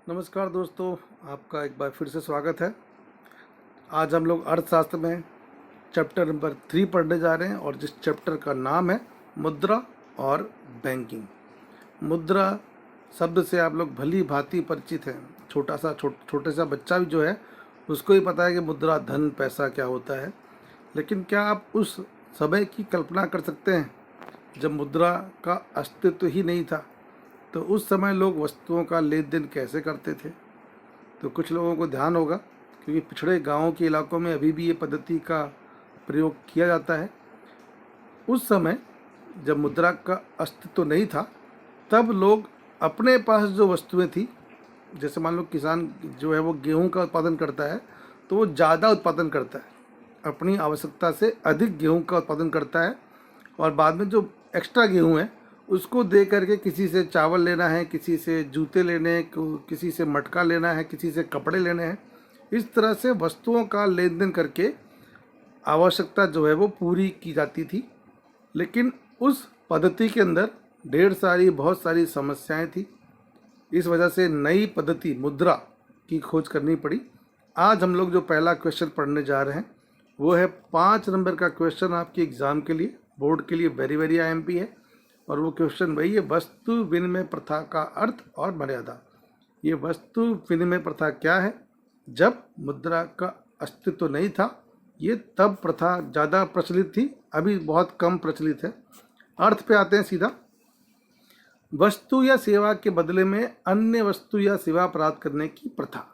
नमस्कार दोस्तों, आपका एक बार फिर से स्वागत है। आज हम लोग अर्थशास्त्र में चैप्टर नंबर 3 पढ़ने जा रहे हैं और जिस चैप्टर का नाम है मुद्रा और बैंकिंग। मुद्रा शब्द से आप लोग भली भांति परिचित हैं। छोटे सा बच्चा भी जो है उसको ही पता है कि मुद्रा धन पैसा क्या होता है। लेकिन क्या आप उस समय की कल्पना कर सकते हैं जब मुद्रा का अस्तित्व ही नहीं था? तो उस समय लोग वस्तुओं का लेन देन कैसे करते थे? तो कुछ लोगों को ध्यान होगा, क्योंकि पिछड़े गांवों के इलाकों में अभी भी ये पद्धति का प्रयोग किया जाता है। उस समय जब मुद्रा का अस्तित्व नहीं था, तब लोग अपने पास जो वस्तुएं थी, जैसे मान लो किसान जो है वो गेहूं का उत्पादन करता है, तो वो ज़्यादा उत्पादन करता है, अपनी आवश्यकता से अधिक गेहूं का उत्पादन करता है। और बाद में जो एक्स्ट्रा गेहूं है उसको दे करके किसी से चावल लेना है, किसी से जूते लेने हैं, किसी से मटका लेना है, किसी से कपड़े लेने हैं। इस तरह से वस्तुओं का लेन देन करके आवश्यकता जो है वो पूरी की जाती थी। लेकिन उस पद्धति के अंदर बहुत सारी समस्याएं थी। इस वजह से नई पद्धति मुद्रा की खोज करनी पड़ी। आज हम लोग जो पहला क्वेश्चन पढ़ने जा रहे हैं वो है 5 नंबर का क्वेश्चन, आपके एग्ज़ाम के लिए, बोर्ड के लिए वेरी वेरी IMP है। और वो क्वेश्चन वही है, वस्तु विनिमय प्रथा का अर्थ और मर्यादा। ये वस्तु विनिमय प्रथा क्या है? जब मुद्रा का अस्तित्व नहीं था, ये तब प्रथा ज़्यादा प्रचलित थी, अभी बहुत कम प्रचलित है। अर्थ पे आते हैं सीधा। वस्तु या सेवा के बदले में अन्य वस्तु या सेवा प्राप्त करने की प्रथा।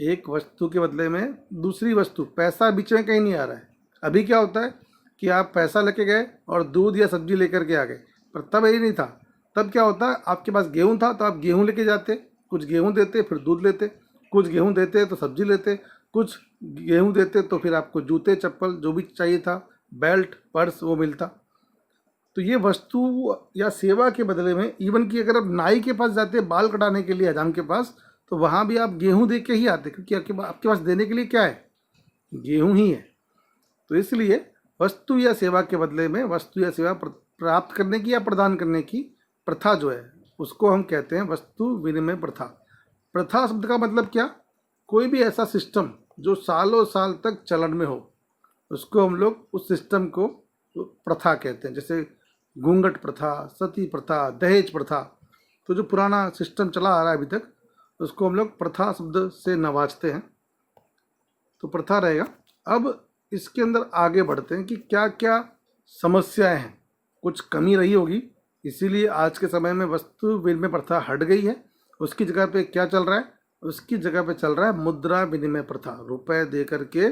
एक वस्तु के बदले में दूसरी वस्तु, पैसा बीच में कहीं नहीं आ रहा है। अभी क्या होता है कि आप पैसा लेके गए और दूध या सब्जी लेकर के आ गए, पर तब यही नहीं था। तब क्या होता है, आपके पास गेहूं था तो आप गेहूं लेके जाते, कुछ गेहूं देते फिर दूध लेते, कुछ गेहूं देते तो सब्जी लेते, कुछ गेहूं देते तो फिर आपको जूते चप्पल जो भी चाहिए था, बेल्ट पर्स, वो मिलता। तो ये वस्तु या सेवा के बदले में, इवन कि अगर आप नाई के पास जाते बाल कटाने के लिए, हजाम के पास, तो वहाँ भी आप गेहूँ दे के ही आते, क्योंकि आपके पास देने के लिए क्या है? गेहूँ ही है। तो इसलिए वस्तु या सेवा के बदले में वस्तु या सेवा प्राप्त करने की या प्रदान करने की प्रथा जो है उसको हम कहते हैं वस्तु विनिमय प्रथा। प्रथा शब्द का मतलब क्या? कोई भी ऐसा सिस्टम जो सालों साल तक चलन में हो, उसको हम लोग उस सिस्टम को प्रथा कहते हैं। जैसे घूंघट प्रथा, सती प्रथा, दहेज प्रथा। तो जो पुराना सिस्टम चला आ रहा है अभी तक, उसको हम लोग प्रथा शब्द से नवाजते हैं। तो प्रथा रहेगा। अब इसके अंदर आगे बढ़ते हैं कि क्या क्या समस्याएं हैं। कुछ कमी रही होगी, इसीलिए आज के समय में वस्तु विनिमय प्रथा हट गई है। उसकी जगह पे क्या चल रहा है? उसकी जगह पे चल रहा है मुद्रा विनिमय प्रथा। रुपए दे करके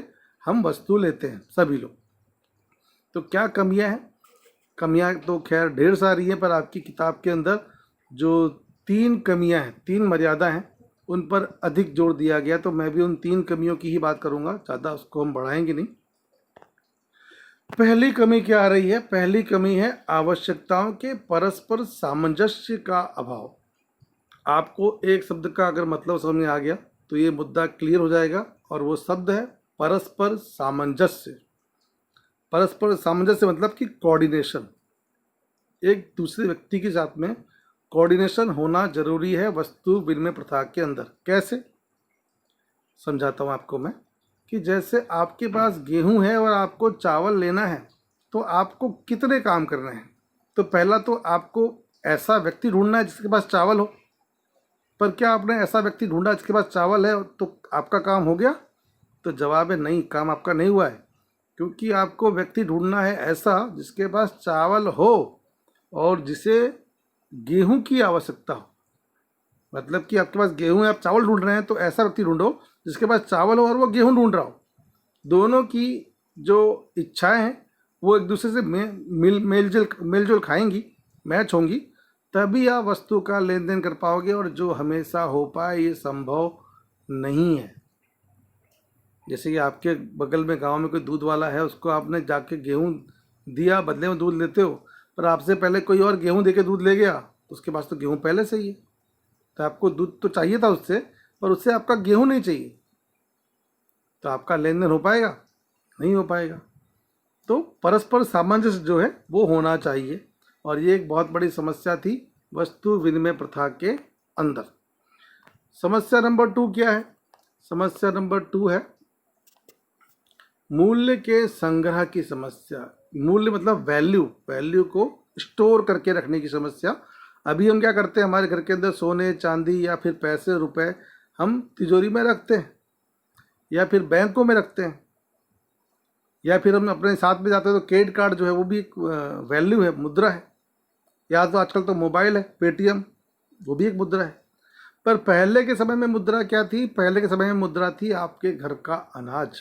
हम वस्तु लेते हैं सभी लोग। तो क्या कमियां हैं? कमियां तो खैर ढेर सारी हैं, पर आपकी किताब के अंदर जो 3 कमियां हैं, 3 मर्यादा हैं, उन पर अधिक जोर दिया गया। तो मैं भी उन 3 कमियों की ही बात करूँगा, ज़्यादा उसको हम बढ़ाएंगे नहीं। पहली कमी क्या आ रही है? पहली कमी है आवश्यकताओं के परस्पर सामंजस्य का अभाव। आपको एक शब्द का अगर मतलब समझ में आ गया तो ये मुद्दा क्लियर हो जाएगा, और वो शब्द है परस्पर सामंजस्य। परस्पर सामंजस्य मतलब कि कोऑर्डिनेशन। एक दूसरे व्यक्ति के साथ में कोऑर्डिनेशन होना जरूरी है वस्तु विनिमय प्रथा के अंदर। कैसे? समझाता हूँ आपको मैं, कि जैसे आपके पास गेहूं है और आपको चावल लेना है, तो आपको कितने काम करने हैं? तो पहला तो आपको ऐसा व्यक्ति ढूंढना है जिसके पास चावल हो। पर क्या आपने ऐसा व्यक्ति ढूंढा जिसके पास चावल है तो आपका काम हो गया? तो जवाब है नहीं, काम आपका नहीं हुआ है। क्योंकि आपको व्यक्ति ढूंढना है ऐसा जिसके पास चावल हो और जिसे गेहूं की आवश्यकता हो। मतलब कि आपके पास गेहूं है, आप चावल ढूंढ रहे हैं, तो ऐसा व्यक्ति ढूंढो जिसके पास चावल हो और वो गेहूं ढूंढ रहा हो। दोनों की जो इच्छाएं हैं वो एक दूसरे से मेलजोल खाएंगी, मैच होंगी, तभी आप वस्तु का लेन देन कर पाओगे। और जो हमेशा हो पाए ये संभव नहीं है। जैसे कि आपके बगल में गांव में कोई दूध वाला है, उसको आपने जाके गेहूं दिया, बदले में दूध लेते हो, पर आपसे पहले कोई और गेहूं देके दूध ले गया, तो उसके पास तो गेहूं पहले से ही है। तो आपको दूध तो चाहिए था उससे, पर उससे आपका गेहूं नहीं चाहिए, तो आपका लेन देन हो पाएगा? नहीं हो पाएगा। तो परस्पर सामंजस्य जो है वो होना चाहिए, और ये एक बहुत बड़ी समस्या थी वस्तु विनिमय प्रथा के अंदर। समस्या नंबर 2 क्या है? समस्या नंबर 2 है मूल्य के संग्रह की समस्या। मूल्य मतलब वैल्यू, वैल्यू को स्टोर करके रखने की समस्या। अभी हम क्या करते हैं, हमारे घर के अंदर सोने चांदी या फिर पैसे रुपए हम तिजोरी में रखते हैं या फिर बैंकों में रखते हैं, या फिर हम अपने साथ में जाते हैं तो क्रेडिट कार्ड जो है वो भी एक वैल्यू है, मुद्रा है। या तो आजकल तो मोबाइल है, पेटीएम, वो भी एक मुद्रा है। पर पहले के समय में मुद्रा क्या थी? पहले के समय में मुद्रा थी आपके घर का अनाज,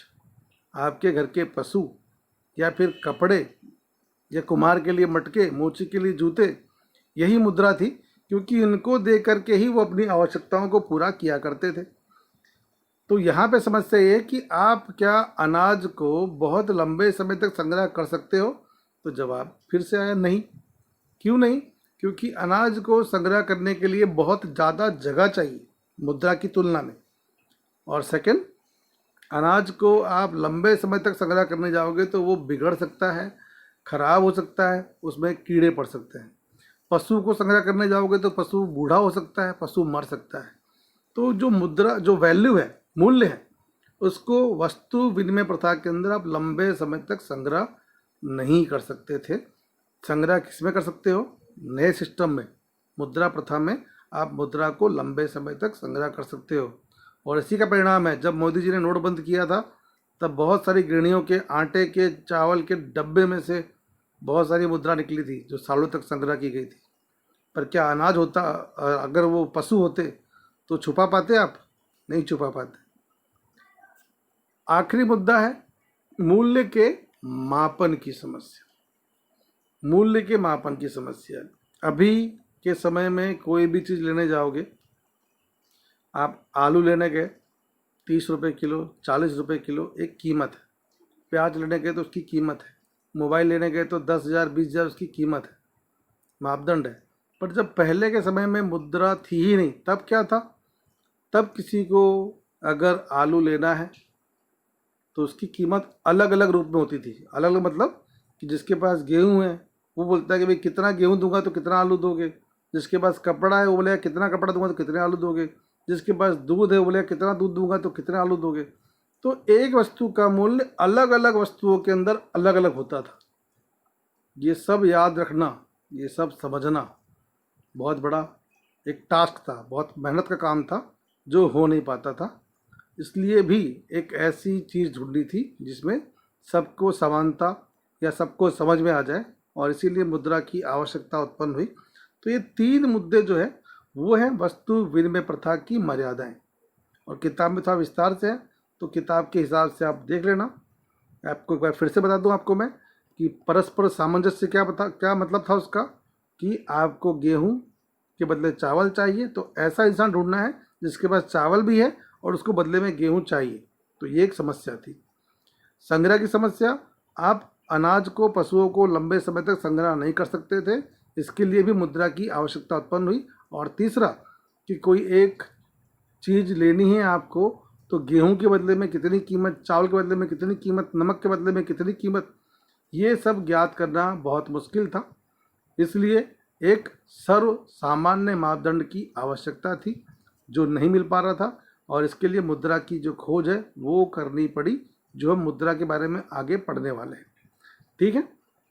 आपके घर के पशु, या फिर कपड़े, या कुम्हार के लिए मटके, मोची के लिए जूते। यही मुद्रा थी, क्योंकि इनको दे करके ही वो अपनी आवश्यकताओं को पूरा किया करते थे। तो यहाँ पे समस्या ये है कि आप क्या अनाज को बहुत लंबे समय तक संग्रह कर सकते हो? तो जवाब फिर से आया नहीं। क्यों नहीं? क्योंकि अनाज को संग्रह करने के लिए बहुत ज़्यादा जगह चाहिए मुद्रा की तुलना में। और सेकंड, अनाज को आप लंबे समय तक संग्रह करने जाओगे तो वो बिगड़ सकता है, खराब हो सकता है, उसमें कीड़े पड़ सकते हैं। पशु को संग्रह करने जाओगे तो पशु बूढ़ा हो सकता है, पशु मर सकता है। तो जो मुद्रा, जो वैल्यू है, मूल्य है, उसको वस्तु विनिमय प्रथा के अंदर आप लंबे समय तक संग्रह नहीं कर सकते थे। संग्रह किस में कर सकते हो? नए सिस्टम में, मुद्रा प्रथा में आप मुद्रा को लंबे समय तक संग्रह कर सकते हो। और इसी का परिणाम है, जब मोदी जी ने नोट बंद किया था तब बहुत सारी गृहणियों के आटे के, चावल के डब्बे में से बहुत सारी मुद्रा निकली थी जो सालों तक संग्रह की गई थी। पर क्या अनाज होता, अगर वो पशु होते तो छुपा पाते आप? नहीं छुपा पाते। आखिरी मुद्दा है मूल्य के मापन की समस्या। मूल्य के मापन की समस्या। अभी के समय में कोई भी चीज़ लेने जाओगे, आप आलू लेने गए 30 रुपये किलो, 40 रुपये किलो एक कीमत है। प्याज लेने गए तो उसकी कीमत है। मोबाइल लेने गए तो 10,000 20,000 उसकी कीमत है, मापदंड है। पर जब पहले के समय में मुद्रा थी ही नहीं, तब क्या था? तब किसी को अगर आलू लेना है तो उसकी कीमत अलग अलग रूप में होती थी। अलग अलग मतलब कि जिसके पास गेहूं है वो बोलता है कि भाई कितना गेहूं दूंगा तो कितना आलू दोगे। जिसके पास कपड़ा है वो बोलेगा कितना कपड़ा दूंगा तो कितने आलू दोगे। जिसके पास दूध है वो बोलेगा कितना दूध दूंगा तो कितने आलू दोगे। तो एक वस्तु का मूल्य अलग अलग वस्तुओं के अंदर अलग अलग होता था। ये सब याद रखना, ये सब समझना बहुत बड़ा एक टास्क था, बहुत मेहनत का काम था जो हो नहीं पाता था। इसलिए भी एक ऐसी चीज़ ढूंढनी थी जिसमें सबको समानता या सबको समझ में आ जाए, और इसीलिए मुद्रा की आवश्यकता उत्पन्न हुई। तो ये 3 मुद्दे जो है वो हैं वस्तु विनिमय प्रथा की मर्यादाएं। और किताब में थोड़ा विस्तार से है, तो किताब के हिसाब से आप देख लेना। आपको एक बार फिर से बता दूं आपको मैं कि परस्पर सामंजस्य क्या मतलब था उसका, कि आपको गेहूं के बदले चावल चाहिए, तो ऐसा इंसान ढूंढना है जिसके पास चावल भी है और उसको बदले में गेहूं चाहिए। तो ये एक समस्या थी। संग्रह की समस्या, आप अनाज को, पशुओं को लंबे समय तक संग्रह नहीं कर सकते थे, इसके लिए भी मुद्रा की आवश्यकता उत्पन्न हुई। और तीसरा कि कोई एक चीज़ लेनी है आपको, तो गेहूं के बदले में कितनी कीमत, चावल के बदले में कितनी कीमत, नमक के बदले में कितनी कीमत, ये सब ज्ञात करना बहुत मुश्किल था। इसलिए एक सर्व सामान्य मापदंड की आवश्यकता थी जो नहीं मिल पा रहा था, और इसके लिए मुद्रा की जो खोज है वो करनी पड़ी, जो हम मुद्रा के बारे में आगे पढ़ने वाले हैं। ठीक है,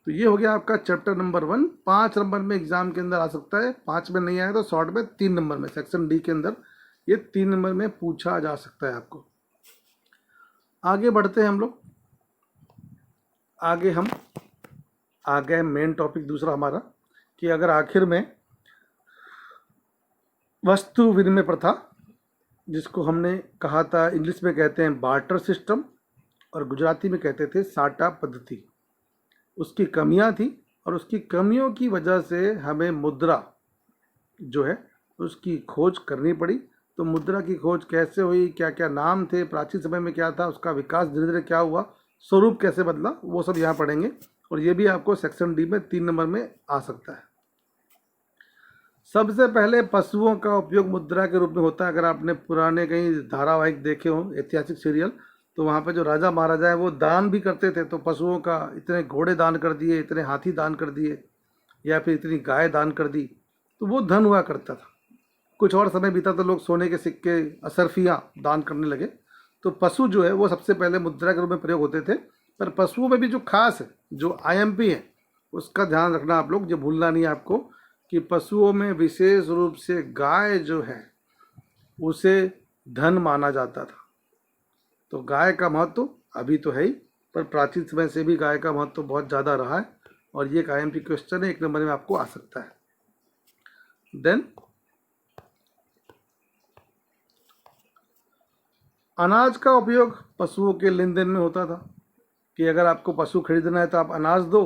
तो ये हो गया आपका चैप्टर नंबर 1। 5 नंबर में एग्जाम के अंदर आ सकता है, 5 में नहीं आया तो शॉर्ट में 3 नंबर में, सेक्शन डी के अंदर ये 3 नंबर में पूछा जा सकता है आपको। आगे बढ़ते हैं हम लोग। आगे हम आ गए मेन टॉपिक दूसरा हमारा, कि अगर आखिर में वस्तु विनिमय प्रथा, जिसको हमने कहा था, इंग्लिश में कहते हैं बार्टर सिस्टम और गुजराती में कहते थे साटा पद्धति, उसकी कमियां थी, और उसकी कमियों की वजह से हमें मुद्रा जो है उसकी खोज करनी पड़ी। तो मुद्रा की खोज कैसे हुई, क्या क्या नाम थे, प्राचीन समय में क्या था, उसका विकास धीरे धीरे क्या हुआ, स्वरूप कैसे बदला, वो सब यहाँ पढ़ेंगे। और ये भी आपको सेक्शन डी में 3 नंबर में आ सकता है। सबसे पहले पशुओं का उपयोग मुद्रा के रूप में होता है। अगर आपने पुराने कहीं धारावाहिक देखे हो, ऐतिहासिक सीरियल, तो वहाँ पे जो राजा महाराजा हैं वो दान भी करते थे। तो पशुओं का इतने घोड़े दान कर दिए, इतने हाथी दान कर दिए, या फिर इतनी गाय दान कर दी, तो वो धन हुआ करता था। कुछ और समय बीता तो लोग सोने के सिक्के, असरफियाँ दान करने लगे। तो पशु जो है वो सबसे पहले मुद्रा के रूप में प्रयोग होते थे। पर पशुओं में भी जो खास है, जो आईएमपी है, उसका ध्यान रखना आप लोग, ये भूलना नहीं है आपको कि पशुओं में विशेष रूप से गाय जो है उसे धन माना जाता था। तो गाय का महत्व अभी तो है ही, पर प्राचीन समय से भी गाय का महत्व बहुत ज़्यादा रहा है। और ये एक आईएमपी क्वेश्चन है, 1 नंबर में आपको आ सकता है। देन अनाज का उपयोग पशुओं के लेन देन में होता था कि अगर आपको पशु खरीदना है तो आप अनाज दो,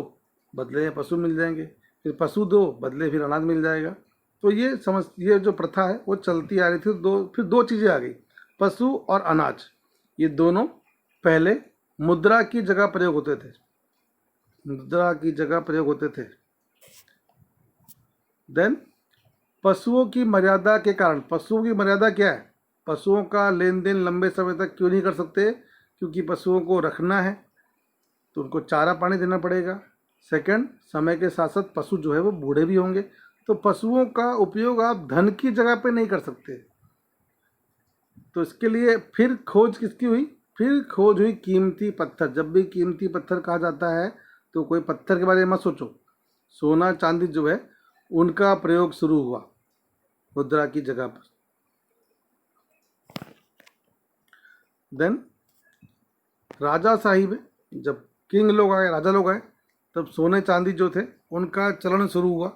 बदले में पशु मिल जाएंगे, फिर पशु दो, बदले फिर अनाज मिल जाएगा। तो ये जो प्रथा है वो चलती आ रही थी। फिर दो चीज़ें आ गई, पशु और अनाज। ये दोनों पहले मुद्रा की जगह प्रयोग होते थे, मुद्रा की जगह प्रयोग होते थे। देन पशुओं की मर्यादा के कारण, पशुओं की मर्यादा क्या है, पशुओं का लेन देन लंबे समय तक क्यों नहीं कर सकते, क्योंकि पशुओं को रखना है तो उनको चारा पानी देना पड़ेगा। सेकंड, समय के साथ साथ पशु जो है वो बूढ़े भी होंगे, तो पशुओं का उपयोग आप धन की जगह पे नहीं कर सकते। तो इसके लिए फिर खोज किसकी हुई, फिर खोज हुई कीमती पत्थर। जब भी कीमती पत्थर कहा जाता है तो कोई पत्थर के बारे में मत सोचो, सोना चांदी जो है उनका प्रयोग शुरू हुआ मुद्रा की जगह पर। देन राजाशाही में जब किंग लोग आए, राजा लोग आए, तब सोने चांदी जो थे उनका चलन शुरू हुआ।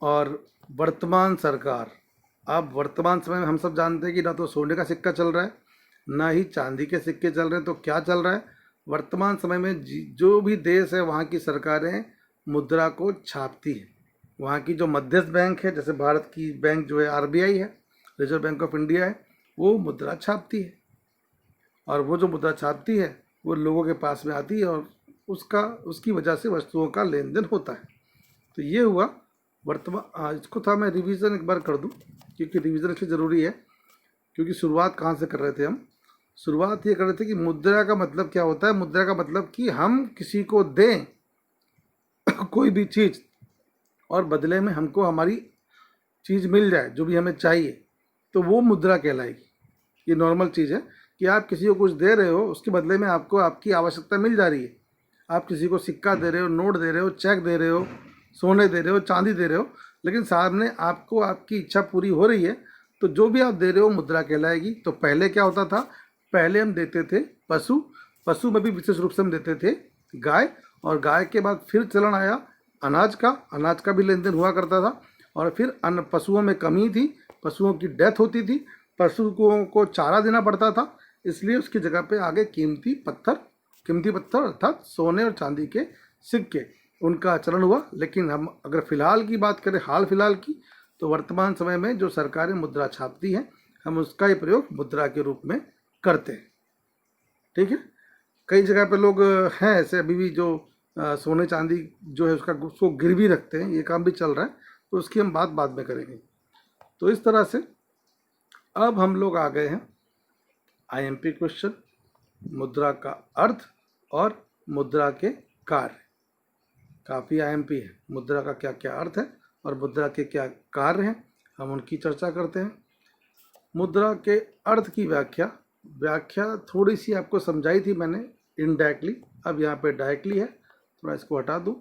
और वर्तमान सरकार, अब वर्तमान समय में हम सब जानते हैं कि ना तो सोने का सिक्का चल रहा है ना ही चांदी के सिक्के चल रहे हैं। तो क्या चल रहा है वर्तमान समय में, जो भी देश है वहाँ की सरकारें मुद्रा को छापती है। वहाँ की जो मध्यस्थ बैंक है, जैसे भारत की बैंक जो है आरबीआई है, रिजर्व बैंक ऑफ इंडिया है, वो मुद्रा छापती है। और वो जो मुद्रा छापती है वो लोगों के पास में आती है और उसकी वजह से वस्तुओं का लेन देन होता है। तो ये हुआ वर्तमान। इसको था मैं रिवीजन एक बार कर दूं, क्योंकि रिवीजन इसलिए ज़रूरी है क्योंकि शुरुआत कहाँ से कर रहे थे हम, शुरुआत ये कर रहे थे कि मुद्रा का मतलब क्या होता है। मुद्रा का मतलब कि हम किसी को दें कोई भी चीज़ और बदले में हमको हमारी चीज़ मिल जाए जो भी हमें चाहिए, तो वो मुद्रा कहलाएगी। ये नॉर्मल चीज़ है कि आप किसी को कुछ दे रहे हो, उसके बदले में आपको आपकी आवश्यकता मिल जा रही है। आप किसी को सिक्का दे रहे हो, नोट दे रहे हो, चेक दे रहे हो, सोने दे रहे हो, चांदी दे रहे हो, लेकिन सामने आपको आपकी इच्छा पूरी हो रही है, तो जो भी आप दे रहे हो मुद्रा कहलाएगी। तो पहले क्या होता था, पहले हम देते थे पशु में भी विशेष रूप से हम देते थे गाय, और गाय के बाद फिर चलन आया अनाज का भी लेन देन हुआ करता था। और फिर अन्य पशुओं में कमी थी, पशुओं की डेथ होती थी, पशुओं को चारा देना पड़ता था, इसलिए उसकी जगह पे आगे कीमती पत्थर अर्थात सोने और चांदी के सिक्के, उनका चलन हुआ। लेकिन हम अगर फिलहाल की बात करें, हाल फिलहाल की, तो वर्तमान समय में जो सरकारें मुद्रा छापती हैं, हम उसका ही प्रयोग मुद्रा के रूप में करते हैं। ठीक है, कई जगह पे लोग हैं ऐसे अभी भी जो सोने चांदी जो है उसको गिरवी रखते हैं, ये काम भी चल रहा है, तो उसकी हम बात बाद में करेंगे। तो इस तरह से अब हम लोग आ गए हैं आईएमपी क्वेश्चन, मुद्रा का अर्थ और मुद्रा के कार्य। काफ़ी आईएमपी है, मुद्रा का क्या क्या अर्थ है और मुद्रा के क्या कार्य हैं, हम उनकी चर्चा करते हैं। मुद्रा के अर्थ की व्याख्या थोड़ी सी आपको समझाई थी मैंने इनडायरेक्टली, अब यहाँ पे डायरेक्टली है, थोड़ा इसको हटा दूँ।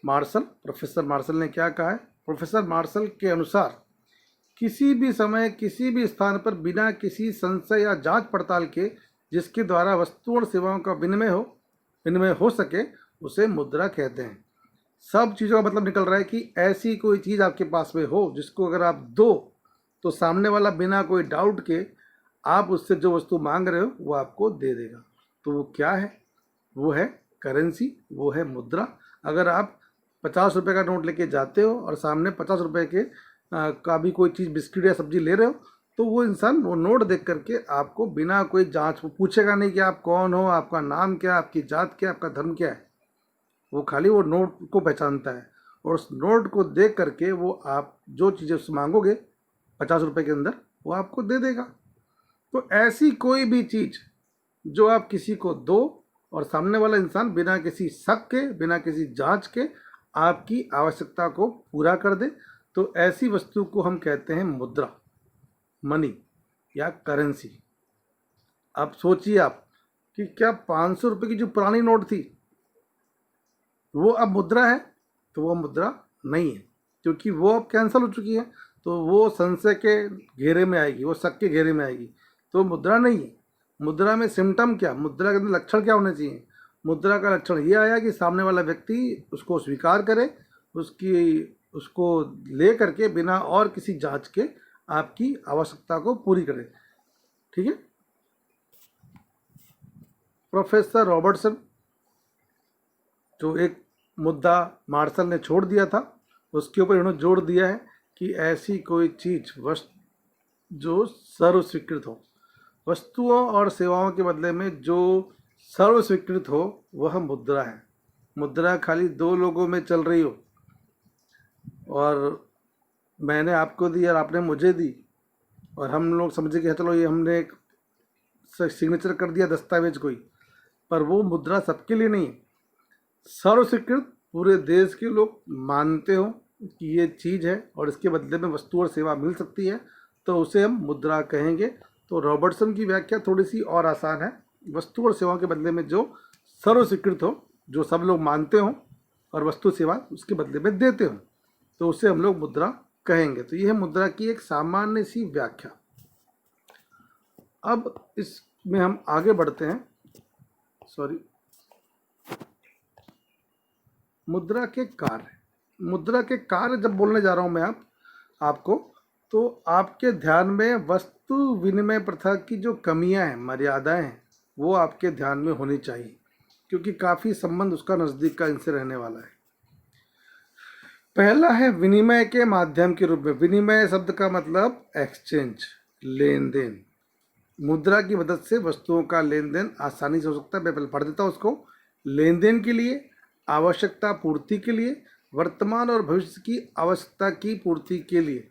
प्रोफेसर मार्शल ने क्या कहा है, प्रोफेसर मार्शल के अनुसार किसी भी समय किसी भी स्थान पर बिना किसी संशय या जांच पड़ताल के जिसके द्वारा वस्तुओं और सेवाओं का विनिमय हो सके उसे मुद्रा कहते हैं। सब चीज़ों का मतलब निकल रहा है कि ऐसी कोई चीज़ आपके पास में हो जिसको अगर आप दो तो सामने वाला बिना कोई डाउट के आप उससे जो वस्तु मांग रहे हो वो आपको दे देगा। तो वो क्या है, वो है करेंसी, वो है मुद्रा। अगर आप 50 रुपये का नोट लेके जाते हो और सामने 50 रुपये के का भी कोई चीज़ बिस्किट या सब्जी ले रहे हो, तो वो इंसान वो नोट देख करके आपको बिना कोई जांच, वो पूछेगा नहीं कि आप कौन हो, आपका नाम क्या, आपकी जात क्या, आपका धर्म क्या है, वो खाली वो नोट को पहचानता है और उस नोट को देख करके वो आप जो चीज़ें उससे मांगोगे 50 रुपये के अंदर वो आपको दे देगा। तो ऐसी कोई भी चीज़ जो आप किसी को दो और सामने वाला इंसान बिना किसी शक के, बिना किसी जांच के आपकी आवश्यकता को पूरा कर दे, तो ऐसी वस्तु को हम कहते हैं मुद्रा, मनी या करेंसी। अब सोचिए आप कि क्या 500 रुपये की जो पुरानी नोट थी वो अब मुद्रा है? तो वो मुद्रा नहीं है, क्योंकि वो अब कैंसिल हो चुकी है। तो वो संशय के घेरे में आएगी, वो शक के घेरे में आएगी, तो मुद्रा नहीं है। मुद्रा में सिम्टम क्या, मुद्रा के अंदर लक्षण क्या होने चाहिए? मुद्रा का लक्षण ये आया कि सामने वाला व्यक्ति उसको स्वीकार करे, उसको ले करके बिना और किसी जांच के आपकी आवश्यकता को पूरी करे। ठीक है। प्रोफेसर रॉबर्टसन, जो एक मुद्दा मार्शल ने छोड़ दिया था, उसके ऊपर इन्होंने जोड़ दिया है कि ऐसी कोई चीज़ जो सर्व स्वीकृत हो, वस्तुओं और सेवाओं के बदले में जो सर्व स्वीकृत हो वह मुद्रा है। मुद्रा खाली दो लोगों में चल रही हो और मैंने आपको दी और आपने मुझे दी और हम लोग समझे कि चलो ये हमने एक सिग्नेचर कर दिया दस्तावेज कोई, पर वो मुद्रा सबके लिए नहीं है। सर्व स्वीकृत पूरे देश के लोग मानते हो कि ये चीज़ है और इसके बदले में वस्तु और सेवा मिल सकती है, तो उसे हम मुद्रा कहेंगे। तो रॉबर्टसन की व्याख्या थोड़ी सी और आसान है, वस्तु और सेवाओं के बदले में जो सर्व स्वीकृत हो, जो सब लोग मानते हो और वस्तु सेवा उसके बदले में देते हो, तो उसे हम लोग मुद्रा कहेंगे। तो यह है मुद्रा की एक सामान्य सी व्याख्या। अब इसमें हम आगे बढ़ते हैं। मुद्रा के कार्य जब बोलने जा रहा हूं मैं आपको, तो आपके ध्यान में वस्तु विनिमय प्रथा की जो कमियां हैं, मर्यादाएं हैं, वो आपके ध्यान में होनी चाहिए, क्योंकि काफ़ी संबंध उसका नज़दीक का इनसे रहने वाला है। पहला है विनिमय के माध्यम के रूप में। विनिमय शब्द का मतलब एक्सचेंज, लेन देन। मुद्रा की मदद से वस्तुओं का लेन देन आसानी से हो सकता है। मैं पहले पढ़ देता हूँ उसको। लेन देन के लिए, आवश्यकता पूर्ति के लिए, वर्तमान और भविष्य की आवश्यकता की पूर्ति के लिए।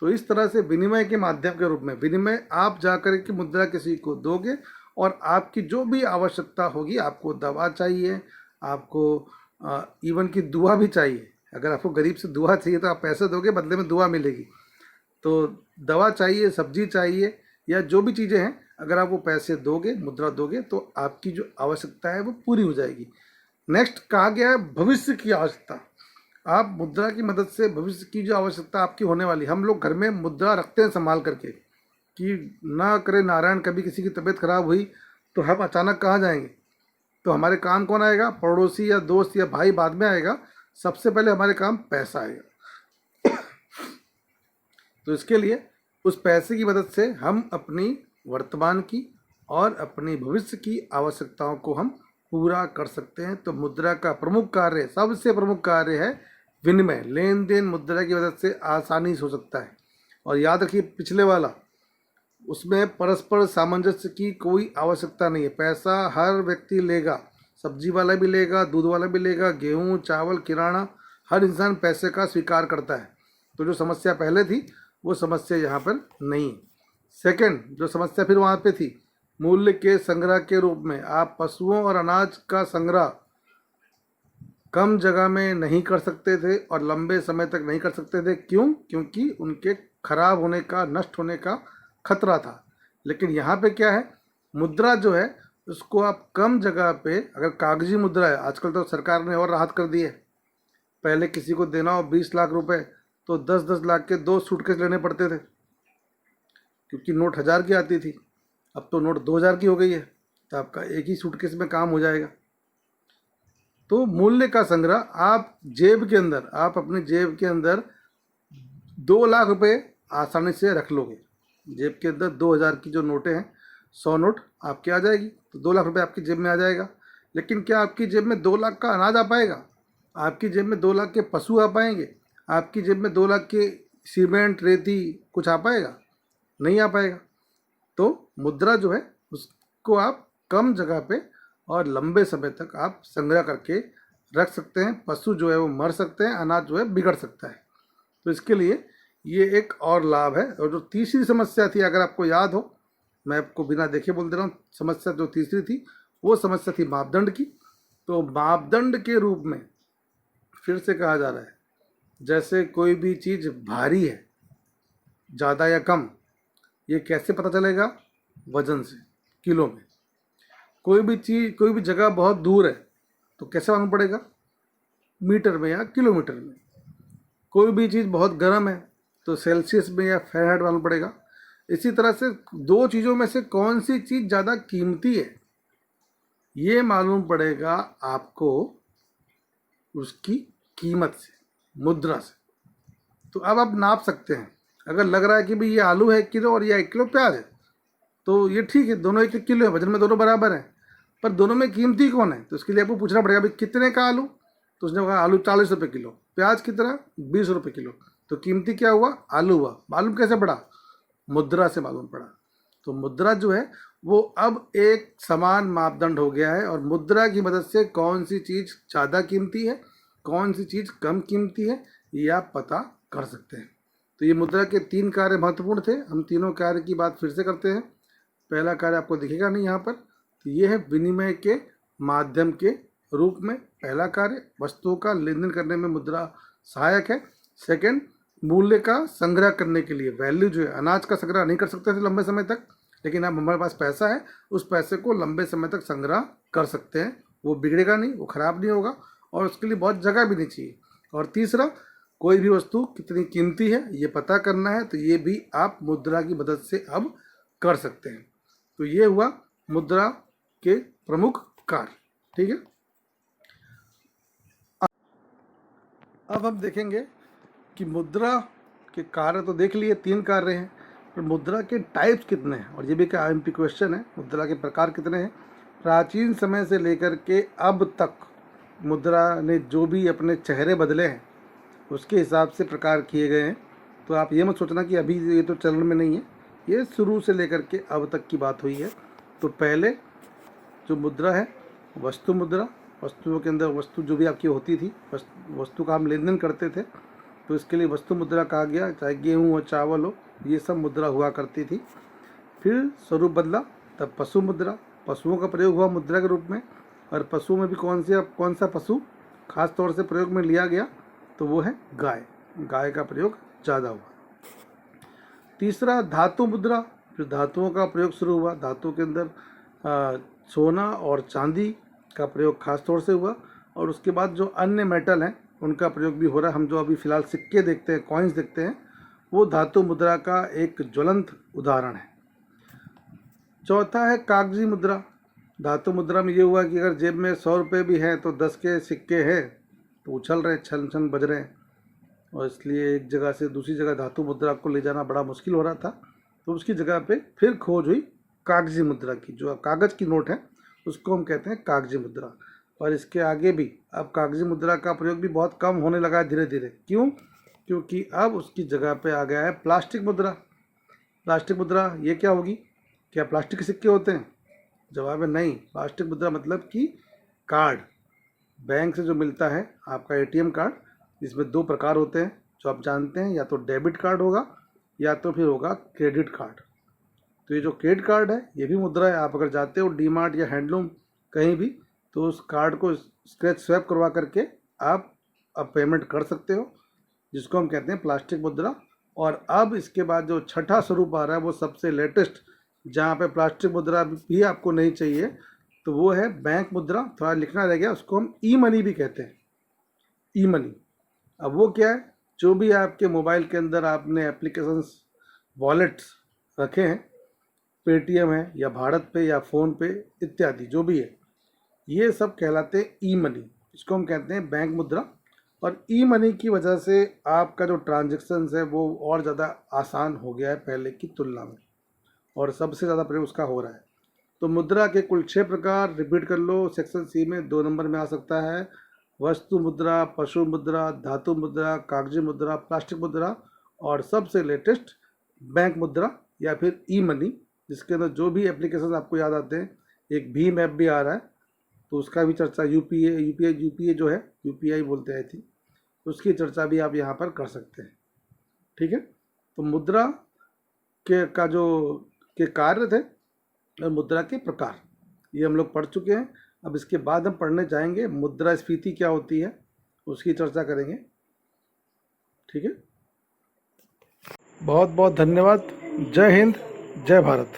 तो इस तरह से विनिमय के माध्यम के रूप में, विनिमय आप जाकर के मुद्रा किसी को दोगे और आपकी जो भी आवश्यकता होगी, आपको दवा चाहिए, आपको इवन की दुआ भी चाहिए। अगर आपको गरीब से दुआ चाहिए तो आप पैसे दोगे, बदले में दुआ मिलेगी। तो दवा चाहिए, सब्जी चाहिए, या जो भी चीज़ें हैं, अगर आप वो पैसे दोगे, मुद्रा दोगे, तो आपकी जो आवश्यकता है वो पूरी हो जाएगी। नेक्स्ट कहा गया है भविष्य की आवश्यकता। आप मुद्रा की मदद से भविष्य की जो आवश्यकता आपकी होने वाली, हम लोग घर में मुद्रा रखते हैं संभाल करके, कि ना करे नारायण कभी किसी की तबीयत खराब हुई तो हम अचानक कहाँ जाएंगे? तो हमारे काम कौन आएगा? पड़ोसी या दोस्त या भाई बाद में आएगा, सबसे पहले हमारे काम पैसा आएगा। तो इसके लिए उस पैसे की मदद से हम अपनी वर्तमान की और अपनी भविष्य की आवश्यकताओं को हम पूरा कर सकते हैं। तो मुद्रा का प्रमुख कार्य, सबसे प्रमुख कार्य है विनिमय। लेन देन मुद्रा की मदद से आसानी से हो सकता है। और याद रखिए पिछले वाला, उसमें परस्पर सामंजस्य की कोई आवश्यकता नहीं है। पैसा हर व्यक्ति लेगा, सब्जी वाला भी लेगा, दूध वाला भी लेगा, गेहूँ, चावल, किराना, हर इंसान पैसे का स्वीकार करता है। तो जो समस्या पहले थी वो समस्या यहाँ पर नहीं। सेकंड जो समस्या फिर वहाँ पे थी, मूल्य के संग्रह के रूप में आप पशुओं और अनाज का संग्रह कम जगह में नहीं कर सकते थे और लंबे समय तक नहीं कर सकते थे। क्यों? क्योंकि उनके खराब होने का, नष्ट होने का खतरा था। लेकिन यहाँ पे क्या है, मुद्रा जो है उसको आप कम जगह पे, अगर कागजी मुद्रा है, आजकल तो सरकार ने और राहत कर दी है। पहले किसी को देना हो 20 लाख रुपए तो 10-10 लाख के 2 सूटकेस लेने पड़ते थे, क्योंकि नोट 1000 की आती थी। अब तो नोट 2000 की हो गई है, तो आपका एक ही सूटकेस में काम हो जाएगा। तो मूल्य का संग्रह आप जेब के अंदर, आप अपने जेब के अंदर 2 लाख रुपए आसानी से रख लोगे। जेब के अंदर 2000 की जो नोटें हैं, 100 नोट आपके आ जाएगी, तो 2 लाख रुपए आपकी जेब में आ जाएगा। लेकिन क्या आपकी जेब में 2 लाख का अनाज आ पाएगा? आपकी जेब में 2 लाख के पशु आ पाएंगे? आपकी जेब में 2 लाख के सीमेंट, रेती कुछ आ पाएगा? नहीं आ पाएगा। तो मुद्रा जो है उसको आप कम जगह पे और लंबे समय तक आप संग्रह करके रख सकते हैं। पशु जो है वो मर सकते हैं, अनाज जो है बिगड़ सकता है। तो इसके लिए ये एक और लाभ है। और जो तीसरी समस्या थी, अगर आपको याद हो, मैं आपको बिना देखे बोल दे रहा हूँ, समस्या जो तीसरी थी वो समस्या थी मापदंड की। तो मापदंड के रूप में फिर से कहा जा रहा है, जैसे कोई भी चीज़ भारी है, ज़्यादा या कम, ये कैसे पता चलेगा? वजन से, किलो में। कोई भी चीज़, कोई भी जगह बहुत दूर है तो कैसे मालूम पड़ेगा? मीटर में या किलोमीटर में। कोई भी चीज़ बहुत गर्म है तो सेल्सियस में या फ़ारेनहाइट मालूम पड़ेगा। इसी तरह से दो चीज़ों में से कौन सी चीज़ ज़्यादा कीमती है, ये मालूम पड़ेगा आपको उसकी कीमत से, मुद्रा से। तो अब आप नाप सकते हैं। अगर लग रहा है कि भाई ये आलू है 1 किलो और ये 1 किलो प्याज है, तो ये ठीक है, दोनों 1-1 किलो है, वजन में दोनों बराबर हैं, पर दोनों में कीमती कौन है? तो इसके लिए आपको पूछना पड़ेगा भाई कितने का आलू? तो उसने कहा आलू 40 रुपये किलो। प्याज कितना? 20 रुपये किलो। तो कीमती क्या हुआ? आलू हुआ। मालूम कैसे पड़ा? मुद्रा से मालूम पड़ा। तो मुद्रा जो है वो अब एक समान मापदंड हो गया है, और मुद्रा की मदद से कौन सी चीज़ ज़्यादा कीमती है, कौन सी चीज़ कम कीमती है, ये आप पता कर सकते हैं। तो ये मुद्रा के 3 कार्य महत्वपूर्ण थे। हम तीनों कार्य की बात फिर से करते हैं। पहला कार्य आपको दिखेगा नहीं यहाँ पर, तो ये है विनिमय के माध्यम के रूप में पहला कार्य, वस्तुओं का लेन देन करने में मुद्रा सहायक है। सेकंड, मूल्य का संग्रह करने के लिए, वैल्यू जो है, अनाज का संग्रह नहीं कर सकते थे लंबे समय तक, लेकिन अब हमारे पास पैसा है, उस पैसे को लंबे समय तक संग्रह कर सकते हैं। वो बिगड़ेगा नहीं, वो खराब नहीं होगा, और उसके लिए बहुत जगह भी नहीं चाहिए। और तीसरा, कोई भी वस्तु कितनी कीमती है ये पता करना है, तो ये भी आप मुद्रा की मदद से अब कर सकते हैं। तो ये हुआ मुद्रा के प्रमुख कार्य। ठीक है, अब हम देखेंगे कि मुद्रा के कार्य तो देख लिए, 3 कार्य हैं, पर मुद्रा के टाइप्स कितने हैं, और ये भी क्या IMP क्वेश्चन है, मुद्रा के प्रकार कितने हैं। प्राचीन समय से लेकर के अब तक मुद्रा ने जो भी अपने चेहरे बदले हैं उसके हिसाब से प्रकार किए गए हैं। तो आप ये मत सोचना कि अभी ये तो चलन में नहीं है, ये शुरू से लेकर के अब तक की बात हुई है। तो पहले जो मुद्रा है, वस्तु मुद्रा, वस्तुओं के अंदर वस्तु जो भी आपकी होती थी, वस्तु का हम लेन देन करते थे, तो इसके लिए वस्तु मुद्रा कहा गया। चाहे गेहूँ हो, चावल हो, ये सब मुद्रा हुआ करती थी। फिर स्वरूप बदला, तब पशु मुद्रा, पशुओं का प्रयोग हुआ मुद्रा के रूप में। और पशु में भी कौन सा पशु खास तौर से प्रयोग में लिया गया, तो वो है गाय। गाय का प्रयोग ज़्यादा हुआ। तीसरा, धातु मुद्रा, फिर धातुओं का प्रयोग शुरू हुआ। धातु के अंदर सोना और चांदी का प्रयोग खास तौर से हुआ, और उसके बाद जो अन्य मेटल हैं उनका प्रयोग भी हो रहा है। हम जो अभी फ़िलहाल सिक्के देखते हैं, कॉइन्स देखते हैं, वो धातु मुद्रा का एक ज्वलंत उदाहरण है। चौथा है कागजी मुद्रा। धातु मुद्रा में ये हुआ कि अगर जेब में 100 रुपये भी हैं तो 10 के सिक्के हैं तो उछल रहे हैं, छन छन बज रहे हैं, और इसलिए एक जगह से दूसरी जगह धातु मुद्रा को ले जाना बड़ा मुश्किल हो रहा था। तो उसकी जगह पे फिर खोज हुई कागजी मुद्रा की। जो कागज़ की नोट है उसको हम कहते हैं कागजी मुद्रा। और इसके आगे भी अब कागजी मुद्रा का प्रयोग भी बहुत कम होने लगा है धीरे धीरे। क्यों? क्योंकि अब उसकी जगह पे आ गया है प्लास्टिक मुद्रा। प्लास्टिक मुद्रा ये क्या होगी? क्या प्लास्टिक के सिक्के होते हैं? जवाब है नहीं। प्लास्टिक मुद्रा मतलब कि कार्ड, बैंक से जो मिलता है आपका ATM कार्ड, इसमें 2 प्रकार होते हैं जो आप जानते हैं, या तो डेबिट कार्ड होगा या तो फिर होगा क्रेडिट कार्ड। तो ये जो क्रेडिट कार्ड है ये भी मुद्रा है। आप अगर जाते हो डीमार्ट या हैंडलूम कहीं भी, तो उस कार्ड को स्क्रैच स्वैप करवा करके आप अब पेमेंट कर सकते हो, जिसको हम कहते हैं प्लास्टिक मुद्रा। और अब इसके बाद जो छठा स्वरूप आ रहा है वो सबसे लेटेस्ट, जहाँ पे प्लास्टिक मुद्रा भी आपको नहीं चाहिए, तो वो है बैंक मुद्रा। थोड़ा लिखना रह गया, उसको हम ई-मनी भी कहते हैं, ई-मनी। अब वो क्या है? जो भी आपके मोबाइल के अंदर आपने एप्लीकेशंस, वॉलेट्स रखे हैं, पेटीएम है या भारत पे या फ़ोन पे इत्यादि जो भी है, ये सब कहलाते हैं ई-मनी। इसको हम कहते हैं बैंक मुद्रा। और ई-मनी की वजह से आपका जो ट्रांजेक्शन्स है वो और ज़्यादा आसान हो गया है पहले की तुलना में, और सबसे ज़्यादा प्रयोग उसका हो रहा है। तो मुद्रा के कुल 6 प्रकार रिपीट कर लो। सेक्शन C में 2 नंबर में आ सकता है वस्तु मुद्रा, पशु मुद्रा, धातु मुद्रा, कागजी मुद्रा, प्लास्टिक मुद्रा, और सबसे लेटेस्ट बैंक मुद्रा या फिर ई-मनी, जिसके अंदर जो भी एप्लीकेशन आपको याद आते हैं। एक भीम ऐप भी आ रहा है, तो उसका भी चर्चा, यूपीआई जो है, UPI बोलते हैं थी, उसकी चर्चा भी आप यहाँ पर कर सकते हैं। ठीक है, तो मुद्रा के कार्य थे और मुद्रा के प्रकार ये हम लोग पढ़ चुके हैं। अब इसके बाद हम पढ़ने जाएंगे मुद्रास्फीति क्या होती है, उसकी चर्चा करेंगे। ठीक है, बहुत बहुत धन्यवाद। जय हिंद, जय भारत।